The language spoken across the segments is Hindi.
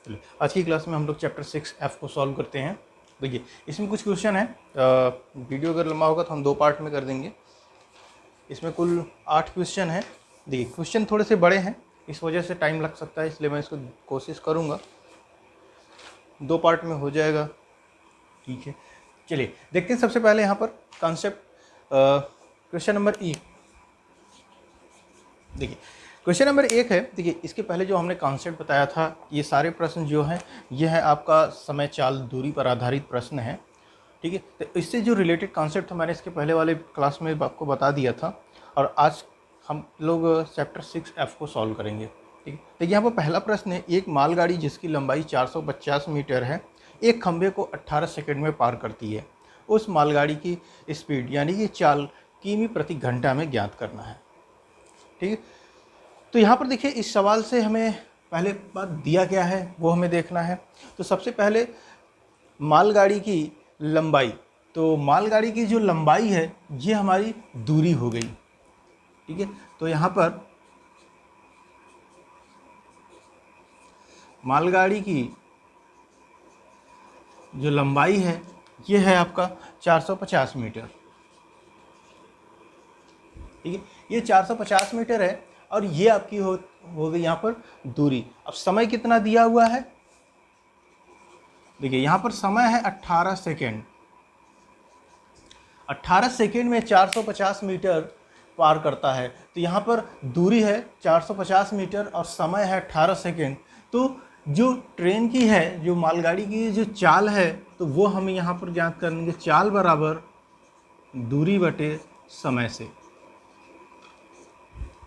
चलिए आज की क्लास में हम लोग चैप्टर 6F को सॉल्व करते हैं। देखिए इसमें कुछ क्वेश्चन है, वीडियो अगर लंबा होगा तो हम 2 पार्ट में कर देंगे। इसमें कुल 8 क्वेश्चन है। देखिए क्वेश्चन थोड़े से बड़े हैं, इस वजह से टाइम लग सकता है, इसलिए मैं इसको कोशिश करूँगा 2 पार्ट में हो जाएगा। ठीक है, चलिए देखते हैं। सबसे पहले यहाँ पर कॉन्सेप्ट क्वेश्चन नंबर 1। देखिए क्वेश्चन नंबर 1 है। देखिए इसके पहले जो हमने कॉन्सेप्ट बताया था, ये सारे प्रश्न जो हैं ये है आपका समय चाल दूरी पर आधारित प्रश्न है। ठीक है, तो इससे जो रिलेटेड कॉन्सेप्ट था मैंने इसके पहले वाले क्लास में आपको बता दिया था, और आज हम लोग चैप्टर 6F को सॉल्व करेंगे। ठीक है, देखिए यहाँ पर पहला प्रश्न है, एक मालगाड़ी जिसकी लंबाई 450 मीटर है एक खंभे को 18 सेकंड में पार करती है, उस मालगाड़ी की स्पीड यानी कि चाल किमी प्रति घंटा में ज्ञात करना है। ठीक है, तो यहाँ पर देखिए इस सवाल से हमें पहले बात दिया क्या है वो हमें देखना है। तो सबसे पहले मालगाड़ी की लंबाई, तो मालगाड़ी की जो लंबाई है ये हमारी दूरी हो गई। ठीक है, तो यहाँ पर मालगाड़ी की जो लंबाई है ये है आपका 450 मीटर। ठीक है, ये 450 मीटर है और ये आपकी हो गई यहाँ पर दूरी। अब समय कितना दिया हुआ है, देखिए यहाँ पर समय है 18 सेकेंड। 18 सेकेंड में 450 मीटर पार करता है, तो यहाँ पर दूरी है 450 मीटर और समय है 18 सेकेंड। तो जो ट्रेन की है, जो मालगाड़ी की जो चाल है, तो वो हमें यहाँ पर ज्ञात करेंगे, चाल बराबर दूरी बटे समय से।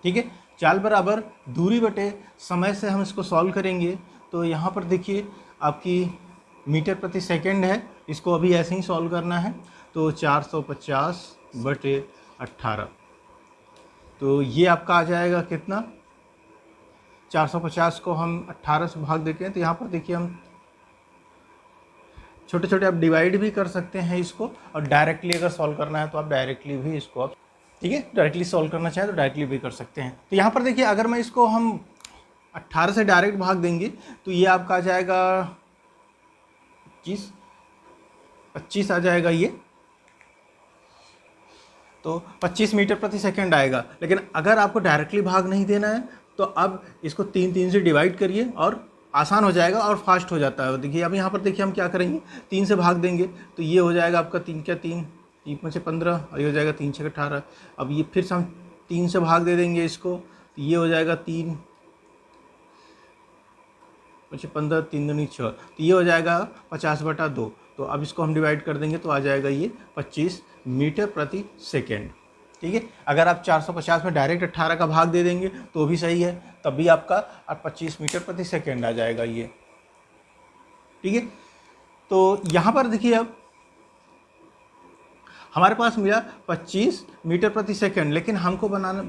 ठीक है, चाल बराबर दूरी बटे समय से हम इसको सॉल्व करेंगे। तो यहाँ पर देखिए आपकी मीटर प्रति सेकंड है, इसको अभी ऐसे ही सॉल्व करना है। तो 450 बटे 18, तो ये आपका आ जाएगा कितना, 450 को हम 18 से भाग देते हैं। तो यहाँ पर देखिए हम छोटे छोटे आप डिवाइड भी कर सकते हैं इसको, और डायरेक्टली अगर सॉल्व करना है तो आप डायरेक्टली भी इसको आप, ठीक है, डायरेक्टली सॉल्व करना चाहें तो डायरेक्टली भी कर सकते हैं। तो यहाँ पर देखिए अगर मैं इसको हम 18 से डायरेक्ट भाग देंगे तो ये आपका आ जाएगा 25 आ जाएगा ये, तो 25 मीटर प्रति सेकंड आएगा। लेकिन अगर आपको डायरेक्टली भाग नहीं देना है तो अब इसको 3 से डिवाइड करिए और आसान हो जाएगा और फास्ट हो जाता है। देखिए अब यहाँ पर देखिए हम क्या करेंगे, 3 से भाग देंगे तो ये हो जाएगा आपका 3 क्या 3 5 15 और ये हो जाएगा 3 6 18। अब ये फिर से हम 3 से भाग दे देंगे इसको, तो ये हो जाएगा 3 5 15 3 दूनी 6, तो ये हो जाएगा 50/2। तो अब इसको हम डिवाइड कर देंगे तो आ जाएगा ये 25 मीटर प्रति सेकेंड। ठीक है, अगर आप 450 में डायरेक्ट 18 का भाग दे देंगे तो भी सही है, तब भी आपका 25 मीटर प्रति सेकेंड आ जाएगा ये। ठीक है, तो यहाँ पर देखिए अब हमारे पास मिला 25 मीटर प्रति सेकेंड, लेकिन हमको बनाना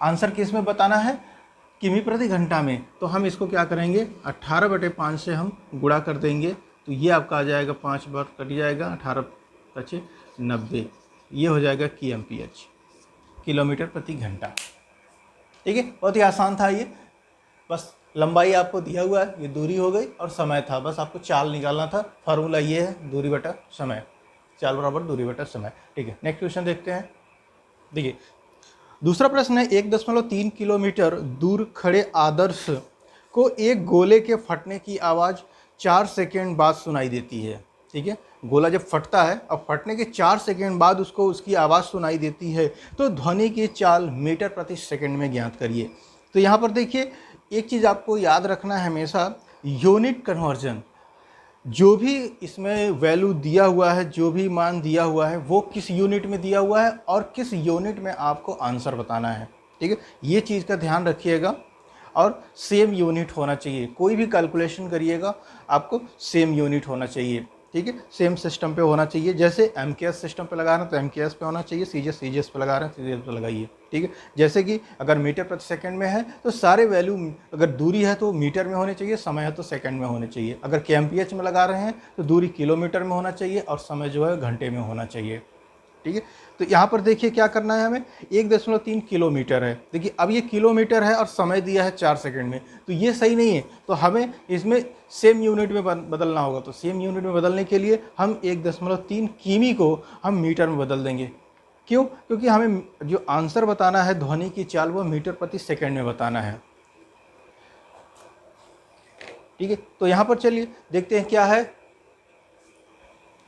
आंसर किस में बताना है, किमी प्रति घंटा में। तो हम इसको क्या करेंगे, 18/5 से हम गुणा कर देंगे, तो ये आपका आ जाएगा 5 बार कट जाएगा, 18 90, ये हो जाएगा kmph, किलोमीटर प्रति घंटा। ठीक है, बहुत ही आसान था ये, बस लंबाई आपको दिया हुआ है, ये दूरी हो गई, और समय था, बस आपको चाल निकालना था। फार्मूला ये है, दूरी बटा समय, चाल बराबर दूरी बटा समय। ठीक है, नेक्स्ट क्वेश्चन देखते हैं। देखिए दूसरा प्रश्न है, 1.3 किलोमीटर दूर खड़े आदर्श को एक गोले के फटने की आवाज़ 4 सेकेंड बाद सुनाई देती है। ठीक है, गोला जब फटता है और फटने के 4 सेकेंड बाद उसको उसकी आवाज़ सुनाई देती है, तो ध्वनि की चाल मीटर प्रति सेकेंड में ज्ञात करिए। तो यहाँ पर देखिए एक चीज़ आपको याद रखना है हमेशा, यूनिट कन्वर्जन, जो भी इसमें वैल्यू दिया हुआ है, जो भी मान दिया हुआ है, वो किस यूनिट में दिया हुआ है और किस यूनिट में आपको आंसर बताना है। ठीक है, ये चीज़ का ध्यान रखिएगा, और सेम यूनिट होना चाहिए। कोई भी कैलकुलेशन करिएगा आपको सेम यूनिट होना चाहिए। ठीक है, सेम सिस्टम पे होना चाहिए। जैसे MKS सिस्टम पे लगा रहे हैं तो MKS पे होना चाहिए, CGS पे लगा रहे हैं CGS पे लगाइए। ठीक है, जैसे कि अगर मीटर प्रति सेकंड में है तो सारे वैल्यू, अगर दूरी है तो मीटर में होने चाहिए, समय है तो सेकंड में होने चाहिए। अगर kmph में लगा रहे हैं तो दूरी किलोमीटर में होना चाहिए और समय जो है घंटे में होना चाहिए। ठीक है। तो यहाँ पर देखिए क्या करना है हमें, 1.3 किलोमीटर है। देखिए अब ये किलोमीटर है और समय दिया है 4 सेकंड में, तो ये सही नहीं है। तो हमें इसमें सेम यूनिट में बदलना होगा। तो सेम यूनिट में बदलने के लिए हम 1.3 किमी को हम मीटर में बदल देंगे। क्यों? क्योंकि हमें जो आंसर बताना है ध्वनि की चाल वो मीटर प्रति सेकंड में बताना है। ठीक है, तो यहाँ पर चलिए देखते हैं क्या है।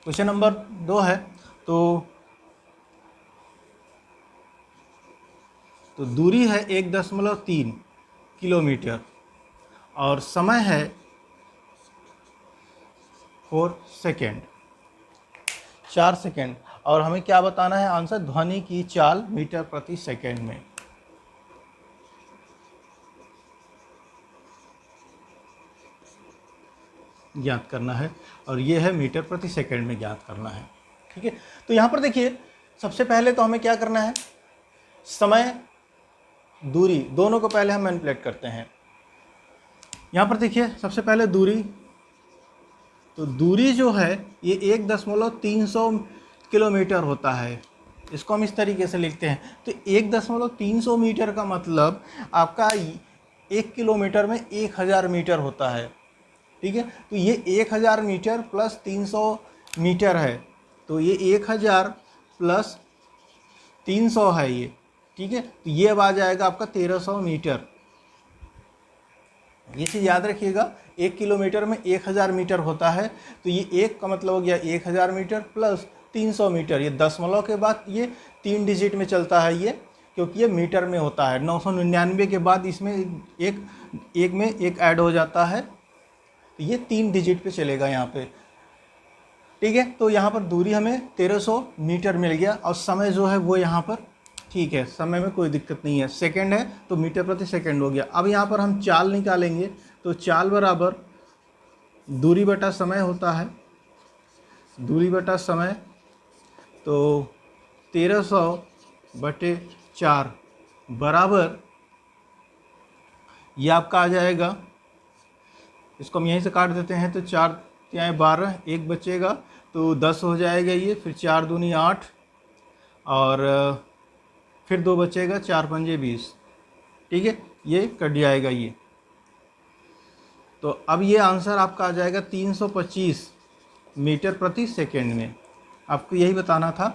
क्वेश्चन नंबर 2 है। तो दूरी है 1.3 किलोमीटर और समय है 4 सेकेंड, 4 सेकेंड। और हमें क्या बताना है आंसर, ध्वनि की चाल मीटर प्रति सेकेंड में। ज्ञात करना है और ये है मीटर प्रति सेकंड में ज्ञात करना है। ठीक है, तो यहाँ पर देखिए सबसे पहले तो हमें क्या करना है, समय दूरी दोनों को पहले हम मैनिपुलेट करते हैं। यहाँ पर देखिए सबसे पहले दूरी, तो दूरी जो है ये 1.300 किलोमीटर होता है। इसको हम इस तरीके से लिखते हैं। तो 1.300 मीटर का मतलब आपका 1 किलोमीटर में 1000 मीटर होता है। ठीक है, तो ये 1000 मीटर प्लस 300 मीटर है, तो ये 1000 प्लस 300 है ये। ठीक है, तो ये अब आ जाएगा आपका 1300 मीटर। ये चीज़ याद रखिएगा, 1 किलोमीटर में 1000 मीटर होता है, तो ये 1 का मतलब हो गया 1000 मीटर प्लस 300 मीटर। ये दशमलव के बाद ये 3 डिजिट में चलता है ये, क्योंकि ये मीटर में होता है। 999 के बाद इसमें एक में एक ऐड हो जाता है, तो ये 3 डिजिट पे चलेगा यहाँ पे। ठीक है, तो यहाँ पर दूरी हमें 1300 मीटर मिल गया और समय जो है वो यहाँ पर ठीक है, समय में कोई दिक्कत नहीं है, सेकंड है तो मीटर प्रति सेकंड हो गया। अब यहाँ पर हम चाल निकालेंगे, तो चाल बराबर दूरी बटा समय होता है, दूरी बटा समय, तो 1300 बटे 4 बराबर ये आपका आ जाएगा, इसको हम यहीं से काट देते हैं, तो 4 तिहाई 12, 1 बचेगा तो 10 हो जाएगा ये, फिर 4 दूनी 8 और फिर 2 बचेगा, 4 पंजे 20। ठीक है, ये कट जाएगा ये। तो अब ये आंसर आपका आ जाएगा 325 मीटर प्रति सेकेंड में। आपको यही बताना था।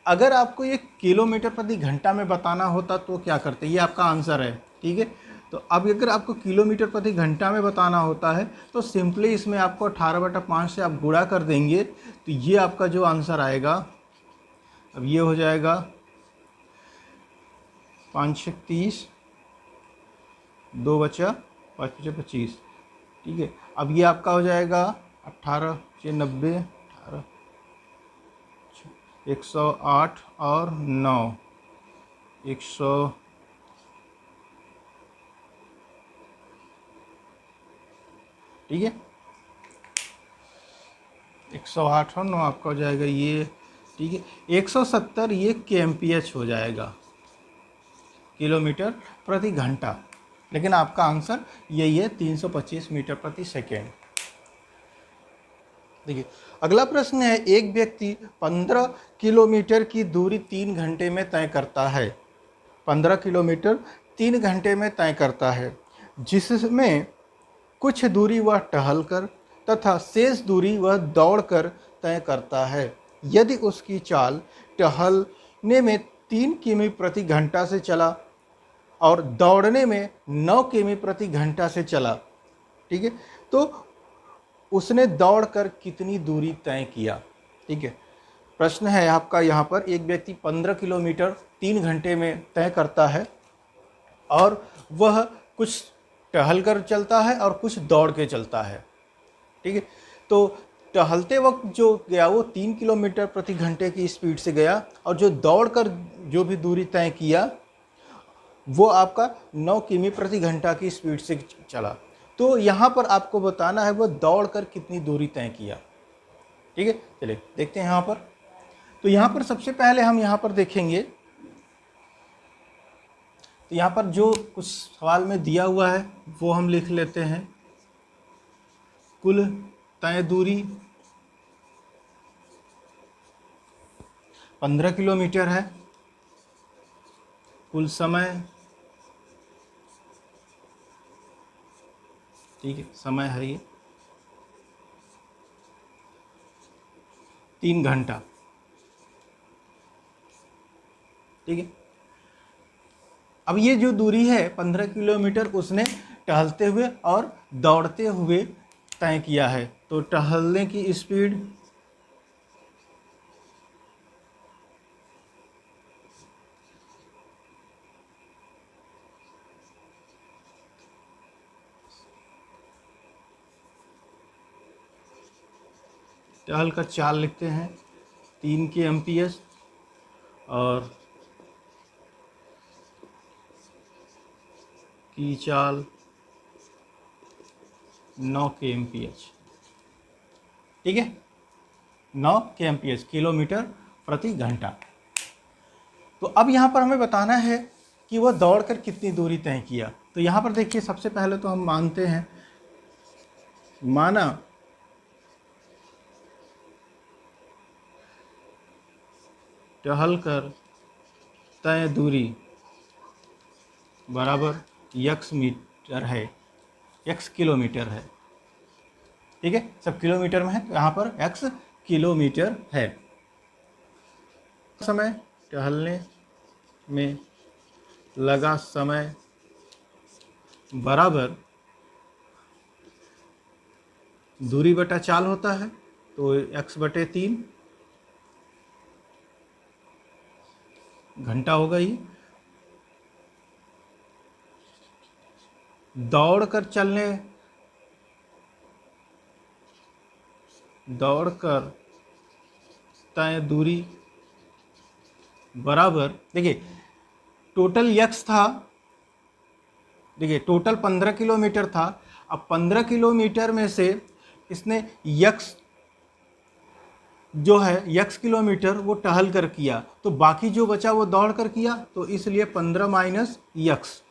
अगर आपको ये किलोमीटर प्रति घंटा में बताना होता तो क्या करते, ये आपका आंसर है। ठीक है, तो अब अगर आपको किलोमीटर प्रति घंटा में बताना होता है तो सिंपली इसमें आपको 18/5 से आप गुणा कर देंगे, तो ये आपका जो आंसर आएगा, अब ये हो जाएगा 5 × 30, 2 बचा 5 × 25। ठीक है, अब ये आपका हो जाएगा 18 × 90, 18 108 और 9 100, ठीक है, 108 और 9 आपका हो जाएगा ये। ठीक है, 170 ये kmph हो जाएगा, किलोमीटर प्रति घंटा। लेकिन आपका आंसर यही है, 325 मीटर प्रति सेकेंड। देखिए अगला प्रश्न है, एक व्यक्ति 15 किलोमीटर की दूरी 3 घंटे में तय करता है। 15 किलोमीटर 3 घंटे में तय करता है, जिसमें कुछ दूरी वह टहलकर तथा शेष दूरी वह दौड़कर तय करता है। यदि उसकी चाल टहलने में 3 किमी प्रति घंटा से चला और दौड़ने में 9 किमी प्रति घंटा से चला, ठीक है, तो उसने दौड़कर कितनी दूरी तय किया। ठीक है, प्रश्न है आपका यहाँ पर, एक व्यक्ति 15 किलोमीटर 3 घंटे में तय करता है और वह कुछ टहल कर चलता है और कुछ दौड़ के चलता है। ठीक है, तो टहलते वक्त जो गया वो 3 किलोमीटर प्रति घंटे की स्पीड से गया और जो दौड़ कर जो भी दूरी तय किया वो आपका 9 किमी प्रति घंटा की स्पीड से चला। तो यहाँ पर आपको बताना है वो दौड़ कर कितनी दूरी तय किया। ठीक है, चलिए देखते हैं यहाँ पर। तो यहाँ पर सबसे पहले हम यहाँ पर देखेंगे, तो यहाँ पर जो कुछ सवाल में दिया हुआ है वो हम लिख लेते हैं। कुल तय दूरी 15 किलोमीटर है। कुल समय, ठीक है, समय है ये 3 घंटा, ठीक है। अब ये जो दूरी है 15 किलोमीटर उसने टहलते हुए और दौड़ते हुए तय किया है। तो टहलने की स्पीड टहल कर चाल लिखते हैं 3 के एमपीएस और की चाल 9 के एमपीएच, ठीक है, 9 के एमपीएच, किलोमीटर प्रति घंटा। तो अब यहाँ पर हमें बताना है कि वह दौड़कर कितनी दूरी तय किया। तो यहाँ पर देखिए, सबसे पहले तो हम मानते हैं, माना टहल कर तय दूरी बराबर x मीटर है, x किलोमीटर है, ठीक है, सब किलोमीटर में है तो यहाँ पर x किलोमीटर है। समय टहलने में लगा समय बराबर दूरी बटा चाल होता है, तो x बटे 3 घंटा होगा ये। दौड़कर तय दूरी बराबर, देखिए टोटल x था, देखिए टोटल 15 किलोमीटर था। अब 15 किलोमीटर में से इसने x जो है x किलोमीटर वो टहल कर किया, तो बाकी जो बचा वो दौड़ कर किया, तो इसलिए 15 माइनस x,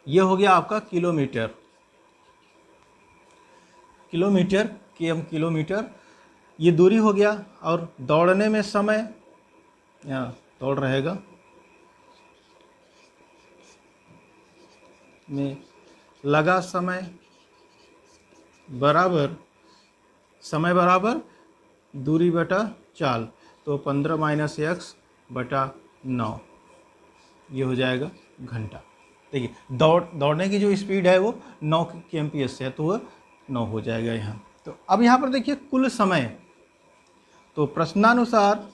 ये हो गया आपका किलोमीटर, किलोमीटर km किलोमीटर, ये दूरी हो गया। और दौड़ने में समय, यहाँ दौड़ रहेगा, में लगा समय बराबर, समय बराबर दूरी बटा चाल, तो 15 माइनस x बटा 9, ये हो जाएगा घंटा। देखिए दौड़ने की जो स्पीड है वो 9 kmph से है, तो वह 9 हो जाएगा यहाँ। तो अब यहाँ पर देखिए कुल समय, तो प्रश्नानुसार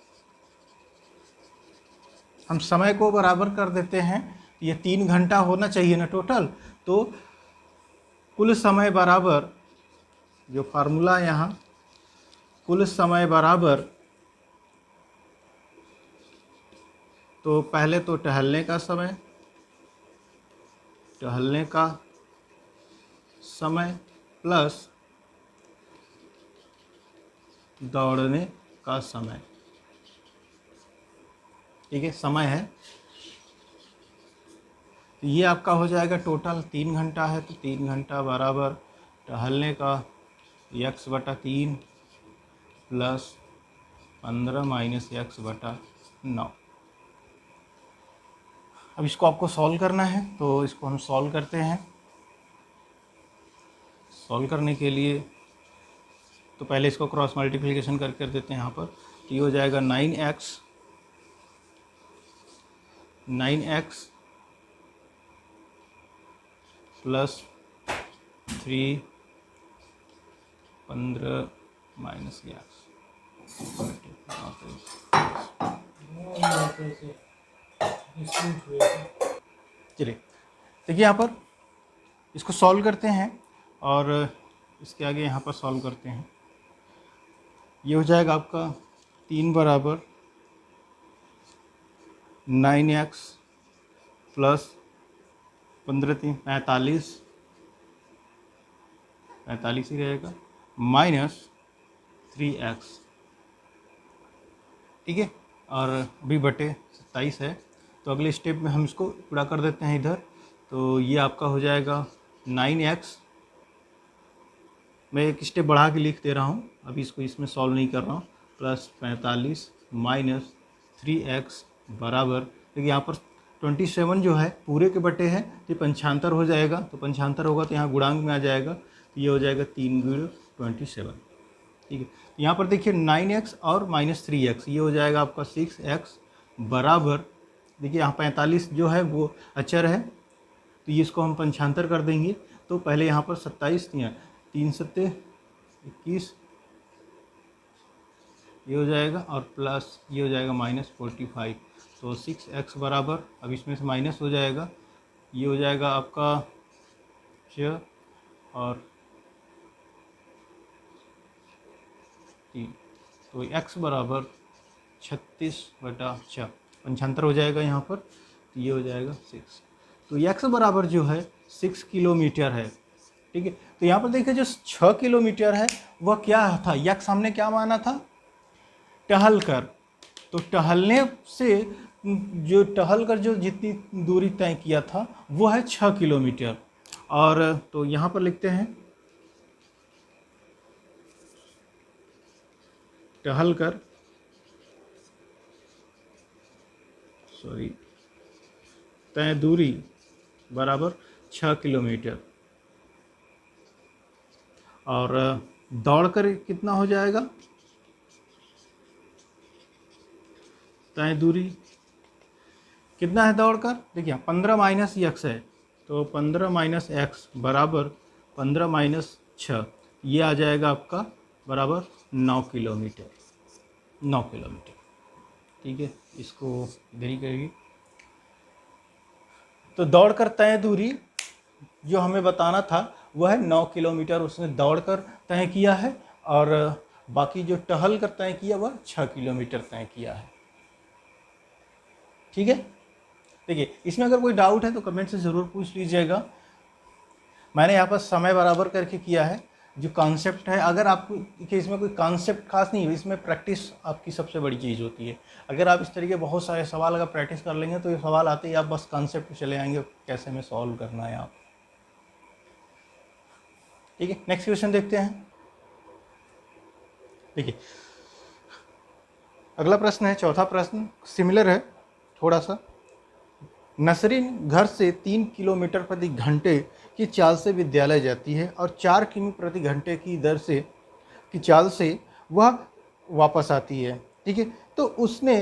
हम समय को बराबर कर देते हैं, ये 3 घंटा होना चाहिए ना टोटल, तो कुल समय बराबर, जो फार्मूला यहाँ, कुल समय बराबर, तो पहले तो टहलने का समय प्लस दौड़ने का समय, ठीक है, समय है, तो ये आपका हो जाएगा टोटल 3 घंटा है, तो 3 घंटा बराबर टहलने का x बटा 3 प्लस 15 माइनस x बटा 9। अब इसको आपको सॉल्व करना है, तो इसको हम सॉल्व करते हैं। सॉल्व करने के लिए तो पहले इसको क्रॉस मल्टीप्लिकेशन कर देते हैं यहाँ पर, तो ये हो जाएगा 9x प्लस 3 15 माइनस x, चलिए देखिए यहाँ पर इसको सॉल्व करते हैं और इसके आगे यहाँ पर सॉल्व करते हैं। ये हो जाएगा आपका 3 बराबर 9x प्लस 15 3 45 ही रहेगा, माइनस 3x, ठीक है, और अभी बटे 27 है, तो अगले स्टेप में हम इसको पूरा कर देते हैं इधर। तो ये आपका हो जाएगा 9x, मैं एक स्टेप बढ़ा के लिख दे रहा हूँ, अभी इसको इसमें सॉल्व नहीं कर रहा हूँ, प्लस 45 माइनस 3x बराबर, देखिए यहाँ पर 27 जो है पूरे के बटे है तो पंचांतर हो जाएगा, तो पंचांतर होगा तो यहाँ गुणांक में आ जाएगा, तो ये हो जाएगा 3 गुणा 27। ठीक है, तो यहाँ पर देखिए 9x और माइनस 3x, ये हो जाएगा आपका 6x बराबर, देखिए यहाँ 45 जो है वो अचर है, तो ये इसको हम पंचांतर कर देंगे। तो पहले यहाँ पर 27 दिया, 3 सत्ते 21, ये हो जाएगा, और प्लस ये हो जाएगा माइनस 45, तो 6x बराबर, अब इसमें से माइनस हो जाएगा, ये हो जाएगा आपका 6 और 3, तो x बराबर 36/6, पंचांतर हो जाएगा यहाँ पर, तो ये हो जाएगा 6, तो x बराबर जो है 6 किलोमीटर है। ठीक है, तो यहाँ पर देखिए जो 6 किलोमीटर है वह क्या था, x हमने क्या माना था, टहल कर, तो टहलने से जो टहल कर जो जितनी दूरी तय किया था वो है 6 किलोमीटर, और तो यहाँ पर लिखते हैं टहल कर, तय दूरी बराबर 6 किलोमीटर, और दौड़कर कितना हो जाएगा, तय दूरी कितना है दौड़कर, देखिए 15 माइनस x है, तो 15 माइनस एक्स बराबर 15 माइनस 6, ये आ जाएगा आपका बराबर 9 किलोमीटर, 9 किलोमीटर। ठीक है, इसको इधर ही करिए। तो दौड़कर तय दूरी जो हमें बताना था वह है 9 किलोमीटर, उसने दौड़कर तय किया है, और बाकी जो टहल कर तय किया वह 6 किलोमीटर तय किया है। ठीक है, देखिए इसमें अगर कोई डाउट है तो कमेंट से ज़रूर पूछ लीजिएगा। मैंने यहाँ पर समय बराबर करके किया है, जो कॉन्सेप्ट है, अगर आपको देखिए इसमें कोई कॉन्सेप्ट खास नहीं है, इसमें प्रैक्टिस आपकी सबसे बड़ी चीज़ होती है। अगर आप इस तरीके बहुत सारे सवाल अगर प्रैक्टिस कर लेंगे तो ये सवाल आते ही आप बस कॉन्सेप्ट चले आएंगे कैसे में सॉल्व करना है आप। ठीक है, नेक्स्ट क्वेश्चन देखते हैं। देखिए अगला प्रश्न है, चौथा प्रश्न सिमिलर है थोड़ा सा। नसरीन घर से 3 किलोमीटर प्रति घंटे की चाल से विद्यालय जाती है और 4 किमी प्रति घंटे की दर से की चाल से वह वापस आती है। ठीक है, तो उसने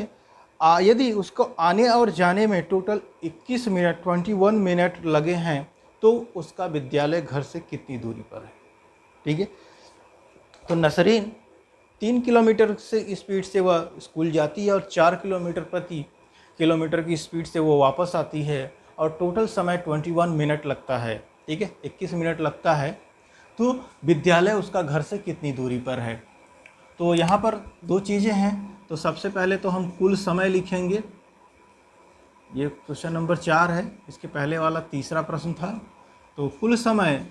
यदि उसको आने और जाने में टोटल 21 मिनट 21 मिनट लगे हैं तो उसका विद्यालय घर से कितनी दूरी पर है। ठीक है, तो नसरीन 3 किलोमीटर से स्पीड से वह स्कूल जाती है और 4 किलोमीटर प्रति किलोमीटर की स्पीड से वो वापस आती है, और टोटल समय 21 मिनट लगता है। ठीक है, 21 मिनट लगता है, तो विद्यालय उसका घर से कितनी दूरी पर है। तो यहाँ पर दो चीज़ें हैं, तो सबसे पहले तो हम कुल समय लिखेंगे, ये क्वेश्चन नंबर 4 है, इसके पहले वाला तीसरा प्रश्न था। तो कुल समय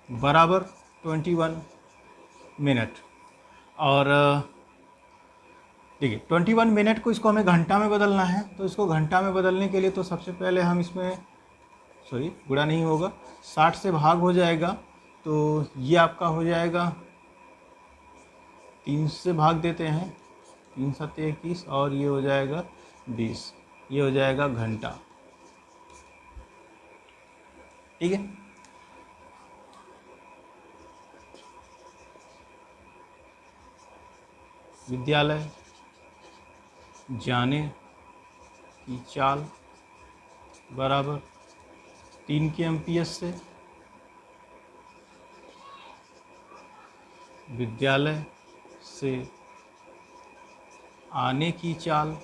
बराबर 21 मिनट, और देखिए 21 मिनट को इसको हमें घंटा में बदलना है, तो इसको घंटा में बदलने के लिए तो सबसे पहले हम इसमें गुणा नहीं होगा, 60 से भाग हो जाएगा, तो ये आपका हो जाएगा 3 से भाग देते हैं, 3 सत्ते 21, और ये हो जाएगा 20, ये हो जाएगा घंटा। ठीक है, विद्यालय जाने की चाल बराबर 3 kmph से विद्यालय से आने की चाल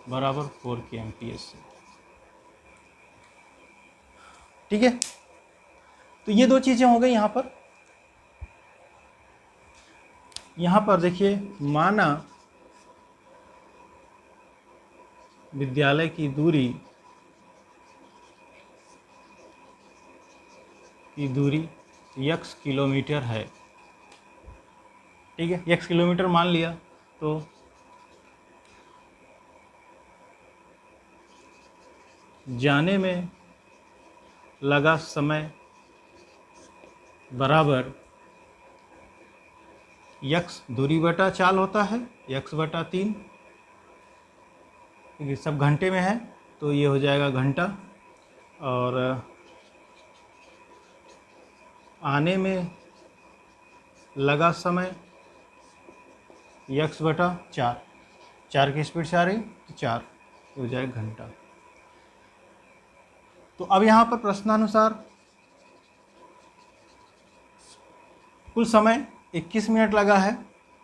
बराबर 4 kmph से। ठीक है, तो ये दो चीज़ें हो गई। यहाँ पर देखिए, माना विद्यालय की दूरी x किलोमीटर है। ठीक है, x किलोमीटर मान लिया, तो जाने में लगा समय बराबर यक्स दूरी बटा चाल होता है, यक्स बटा 3, ये सब घंटे में है तो ये हो जाएगा घंटा, और आने में लगा समय यक्स बटा 4, 4 की स्पीड से आ रही तो 4 हो जाएगा घंटा। तो अब यहाँ पर प्रश्नानुसार कुल समय 21 मिनट लगा है,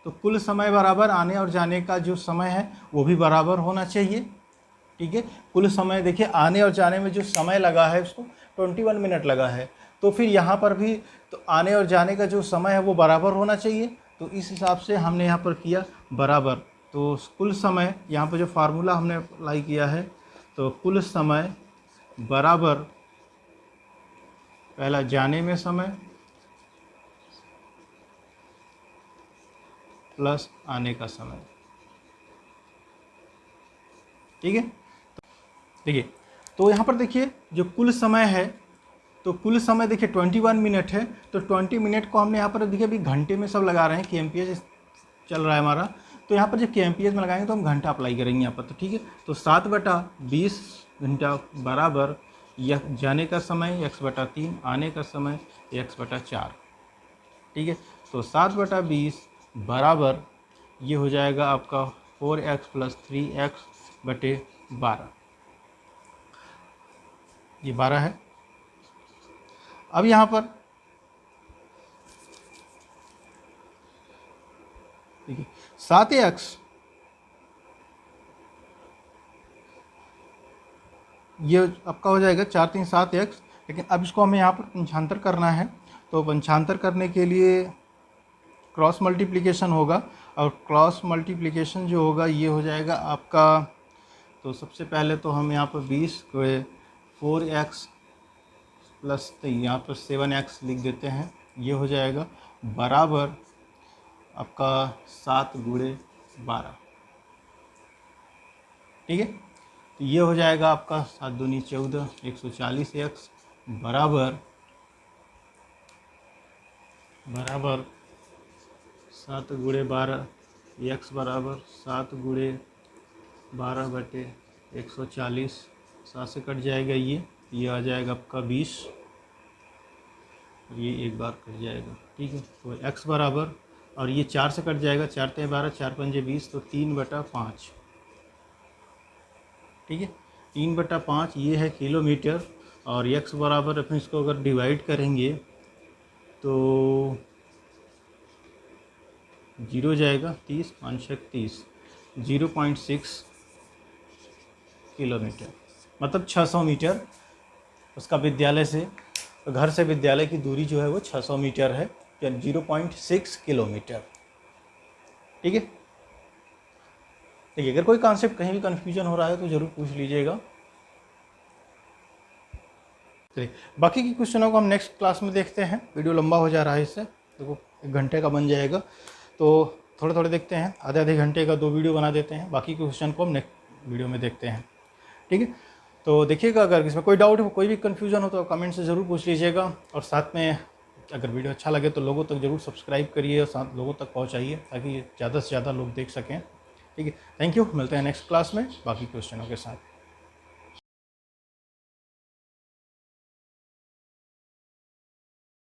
तो कुल समय बराबर आने और जाने का जो समय है वो भी बराबर होना चाहिए। ठीक है, कुल समय देखिए आने और जाने में जो समय लगा है उसको 21 मिनट लगा है, तो फिर यहाँ पर भी तो आने और जाने का जो समय है वो बराबर होना चाहिए। तो इस हिसाब से हमने यहाँ पर किया बराबर। तो कुल समय यहाँ पर जो फार्मूला हमने अप्लाई किया है, तो कुल समय बराबर पहला जाने में समय प्लस आने का समय। ठीक है, देखिए तो यहाँ पर देखिए जो कुल समय है, तो कुल समय देखिए 21 मिनट है, तो 20 मिनट को हमने यहाँ पर देखिए अभी घंटे में सब लगा रहे हैं, KMPH चल रहा है हमारा, तो यहाँ पर जब KMPH में लगाएंगे तो हम घंटा अप्लाई करेंगे यहाँ पर। तो ठीक है, तो 7/20 घंटा बराबर यह जाने का समय x/3, आने का समय x/4। ठीक है, तो 7/20 बराबर ये हो जाएगा आपका 4x + 3x/12, ये 12 है। अब यहाँ पर देखिए 7x ये आपका हो जाएगा 4 3 7x, लेकिन अब इसको हमें यहाँ पर पंचांतर करना है, तो पंचांतर करने के लिए क्रॉस मल्टीप्लिकेशन होगा, और क्रॉस मल्टीप्लिकेशन जो होगा ये हो जाएगा आपका, तो सबसे पहले तो हम यहाँ पर 20 को 4x प्लस यहाँ पर 7x लिख देते हैं, ये हो जाएगा बराबर आपका 7×12। ठीक है, तो ये हो जाएगा आपका 7 दूनी 14, 140x बराबर 7×12, x बराबर 7×12/140, 7 से कट जाएगा ये आ जाएगा आपका 20, ये एक बार कट जाएगा। ठीक है, तो x बराबर, और ये 4 से कट जाएगा, 4 × 12, 4 × 5 = 20, तो 3/5। ठीक है, 3/5 ये है किलोमीटर, और x बराबर अपन इसको अगर डिवाइड करेंगे तो 0 जाएगा, 30 5 30, 0.6 किलोमीटर, मतलब 600 मीटर उसका विद्यालय से, घर से विद्यालय की दूरी जो है वो 600 मीटर है, या 0.6 किलोमीटर। ठीक है, देखिए अगर कोई कॉन्सेप्ट कहीं भी कन्फ्यूजन हो रहा है तो ज़रूर पूछ लीजिएगा। चलिए बाकी की क्वेश्चनों को हम नेक्स्ट क्लास में देखते हैं, वीडियो लंबा हो जा रहा है इससे, देखो 1 घंटे का बन जाएगा, तो थोड़े थोड़े देखते हैं, आधे घंटे का 2 वीडियो बना देते हैं, बाकी के क्वेश्चन को हम नेक्स्ट वीडियो में देखते हैं। ठीक है, तो देखिएगा अगर इसमें कोई डाउट हो, कोई भी कन्फ्यूजन हो तो कमेंट से ज़रूर पूछ लीजिएगा, और साथ में अगर वीडियो अच्छा लगे तो लोगों तक ज़रूर सब्सक्राइब करिए और साथ लोगों तक पहुँचाइए, ताकि ज़्यादा से ज़्यादा लोग देख सकें। ठीक है, थैंक यू, मिलते हैं नेक्स्ट क्लास में बाकी क्वेश्चनों के साथ।